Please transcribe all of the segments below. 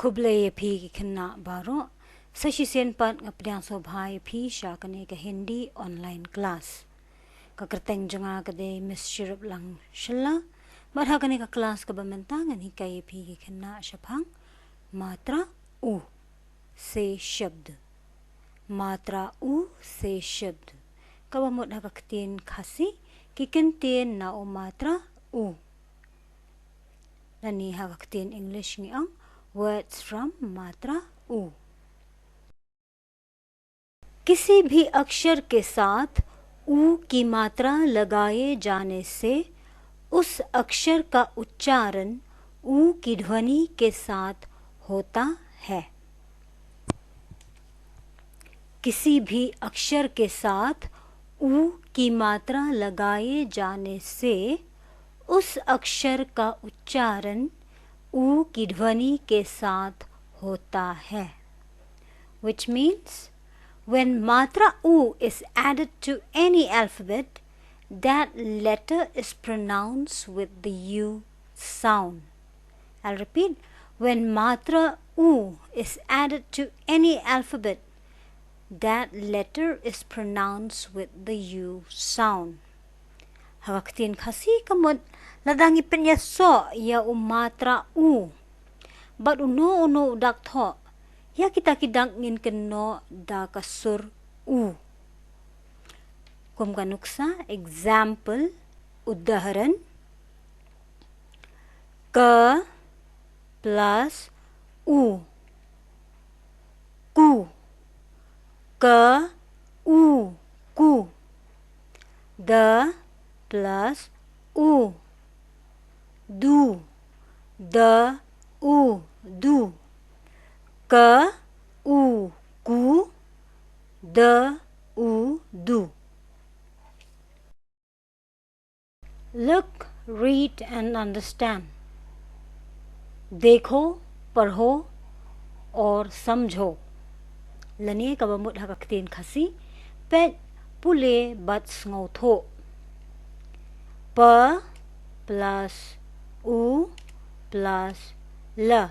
Kublai P kena baro session pat ngapdang sobhai P syakane ke Hindi online class. Kakerteng jonga kade Miss Shirap lang shalla barhakane ka class ka bamantangan hikai P kena shapang Maatraa U se shabd. Maatraa U se shabd. Kawamot hakaktin khasi kikentin na o Maatraa U. Nani hakaktin English ngiang words from Maatraa U. किसी भी अक्षर के साथ ऊ की मात्रा लगाए जाने से उस अक्षर का उच्चारण ऊ की ध्वनि के साथ होता है. किसी भी अक्षर के साथ ऊ की मात्रा लगाए जाने से उस अक्षर का उच्चारण ऊ की ध्वनि के साथ होता है. Which means when Maatraa U is added to any alphabet, that letter is pronounced with the U sound. I'll repeat. When Maatraa U is added to any alphabet, that letter is pronounced with the U sound. Hakaktin khasi kamot ladangi penyaso ya Maatraa U. But uno dak tho. Ya kita kidang ngin keno da kasur U. Kum kanuksa example udaharan ka plus U. Ku. Ka U. Ku. Da plus U. Du. Da U. Du. Ka U. Ku. Da U. Du. Look, read and understand. देखो, पढ़ो और समझो. Lani kabamut hakaktin khasi pet pule bat ngotho. Pa plus U plus la.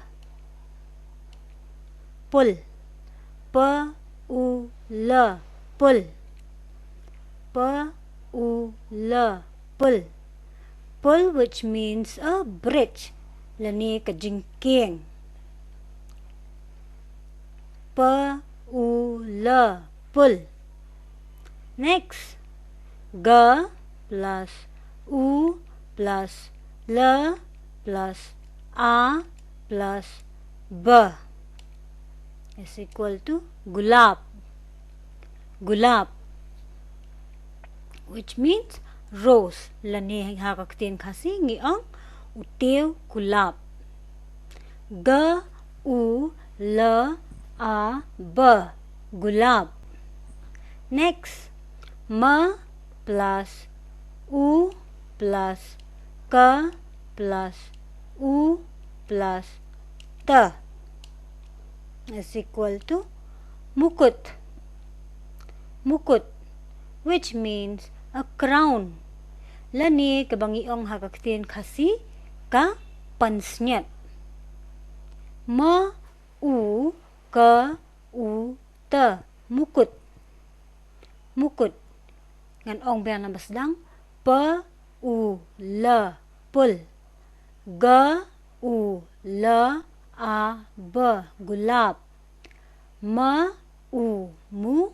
Pul. Pa U la. Pul. Pa U la. Pul. Pul, which means a bridge. Lani ka jingking. Pa U la. Pul. Next. Ga plus U plus la plus a plus ba is equal to gulab. Gulab, which means rose. Lani hakaktin khasi ngiang utew gulab. Ga U la a ba gulab. Next. Ma plus U plus ka plus U plus ta is equal to mukut. Mukut, which means a crown. Lani kabangiong hakaktin khasi ka pansnyat. Ma U ka U ta mukut. Mukut. Ngan ong biang na basdang pa U la pul. Ga U la a ba gulab. Ma U mu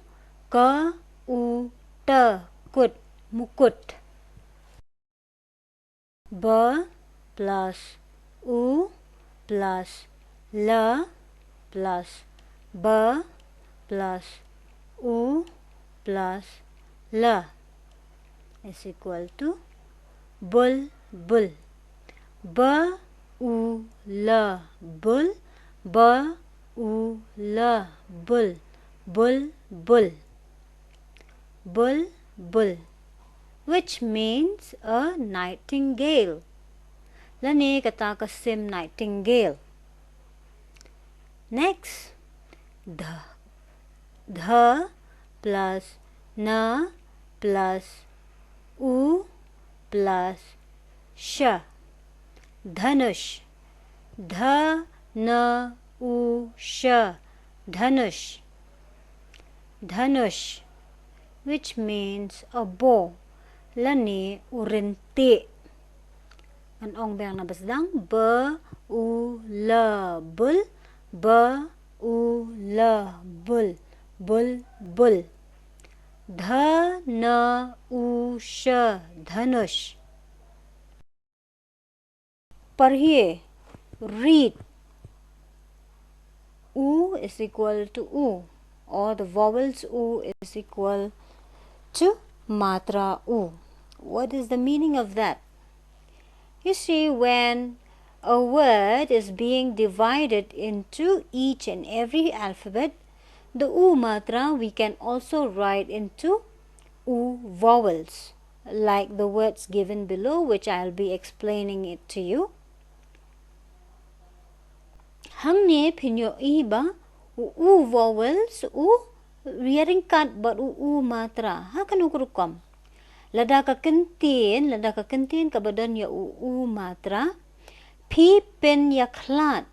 ka U ta kut mukut. Ba plus U plus la plus ba plus U plus la is equal to bul bul. Ba U la bul. Ba U la bul. Bul bul. Bul bul, which means a nightingale. Lani kata kasim nightingale. Next. Dha plus na plus U plus sha. Dhanush. Dha na u sh, dhanush. Dhanush, which means a bow. Lani urinti. An ong bang na basdang ba u la bul, ba u la bul, bul bul. Dha na u sh, dhanush. Parhiye, read. U is equal to u, or the vowels u is equal to Maatraa u. What is the meaning of that? You see, when a word is being divided into each and every alphabet, the u Maatraa we can also write into u vowels, like the words given below, which I'll be explaining it to you. Hang ne pinyo iba u vowels u ringkat but u Maatraa. Ha kan ukurukam. Lada ka kentin ka badan ya u Maatraa. Pi pen ya klat.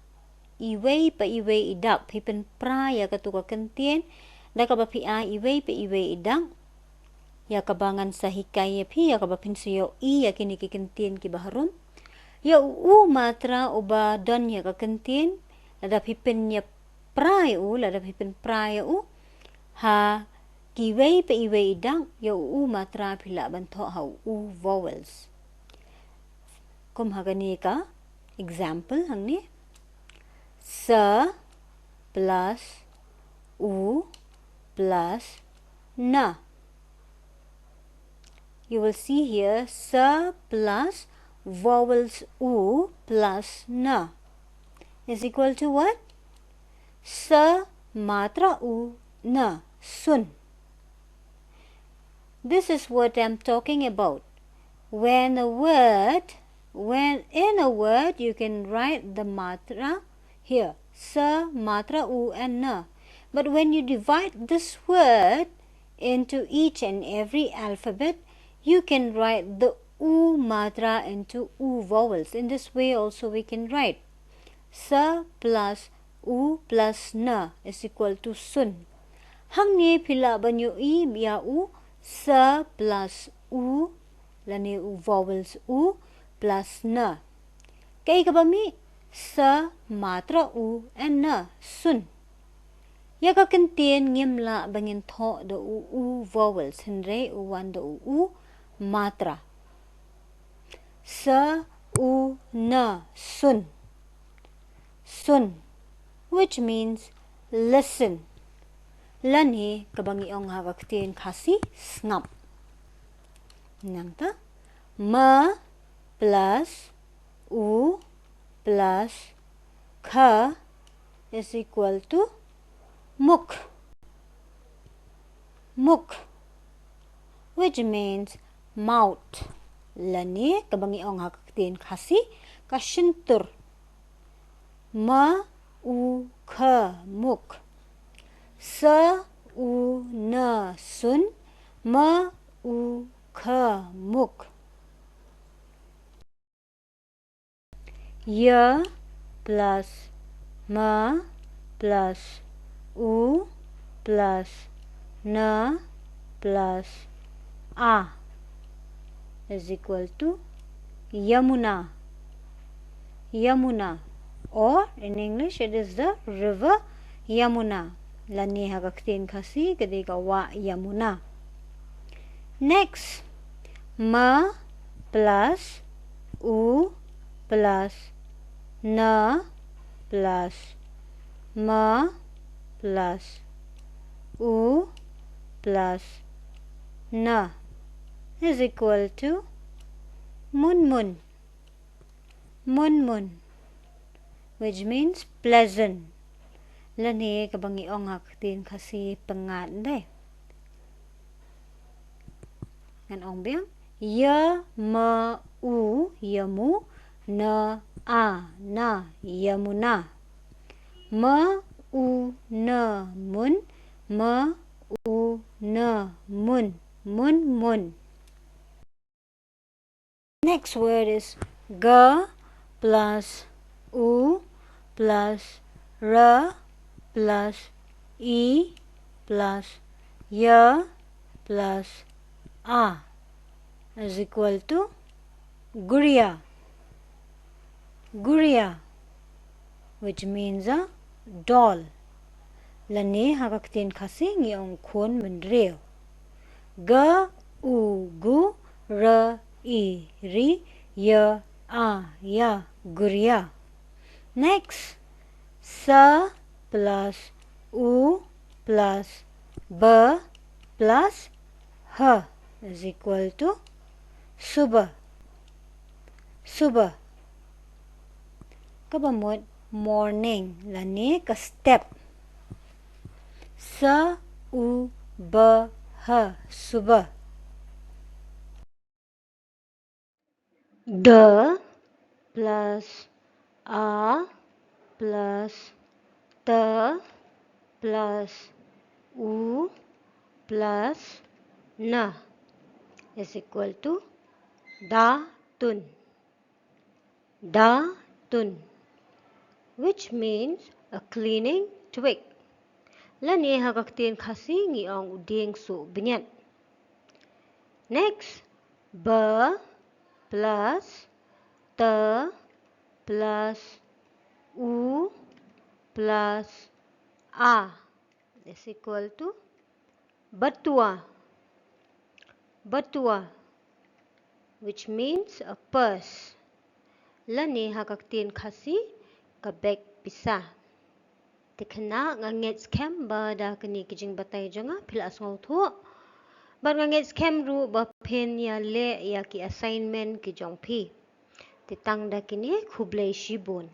Iwei pa iwei idak. Pi pen pra ya ka tuka kentin. Da ka ba pi a iwei pa iwei idak. Ya ka bangan sa hikay ya pi. Ya ka ba pinsuyo i ya kini kikentin ki baharum. Ya u Maatraa uba dan ya ka kentin. Lada pipen ya prai u, lada pipen prai u, ha kiwei pa iwei idang, ya u Maatraa pila banto ha u vowels. Kum hagani ka example hangni. Sa plus u plus na. You will see here sa plus vowels u plus na is equal to what? Sa Maatraa u na, sun. This is what I'm talking about. When in a word you can write the Maatraa here, sa, Maatraa u and na. But when you divide this word into each and every alphabet, you can write the u Maatraa into u vowels. In this way also we can write sa plus u plus na is equal to sun. Hang ni pila banyo i ya u sa plus u lani u vowels u plus na. Kay kabami sa Maatraa u and na sun. Ya ka kentin ngimla bangin tho the u vowels henre u wan the u Maatraa. Sa u na sun. Sun, which means listen. Lani kabangi ong hagaktin kasi snap. Nangta ma plus u plus ka is equal to muk. Muk, which means mouth. Lani kabangi ong hagaktin kasi kasintur. Ma u ka muk. Sa u na sun. Ma u ka muk. Ya plus ma plus u plus na plus a is equal to Yamuna. Yamuna. Or in English it is the river Yamuna. Lani hagaktin kasi kadika wa Yamuna. Next, ma plus u plus na plus ma plus u plus na is equal to mun. Mun, which means pleasant. Lani kabangi ong haktin kasi pengat deh. Ngan ong biang ya ma u yamu na a na Yamuna. Ma u na mun. Ma u na mun. Mun. Next word is ga plus u plus R plus E plus Y plus A is equal to Guriya. Guriya, which means a doll. Lani hakaktin kasi ngiyong kun mendreo. Ga u gu ra I ri ya a ya Guriya. Next, sa plus u plus b plus h is equal to Subah. Subah. Kabamot morning lani ka step. Sa u b h Subah. D plus a plus t plus u plus na is equal to datun. Datun, which means a cleaning twig. Lani hakaktin kasi ngiyong uding su binyan. Next, b plus t plus u plus a is equal to batua. Batua, which means a purse. Lani hakaktin kasi kabek pisah. Tikna ngangets kem ba da kini kijing batay janga pila asngau thu. Ba ngangets kem ru ba pen ya le ya ki assignment ki jong pi. Titang da kini khublai shibun.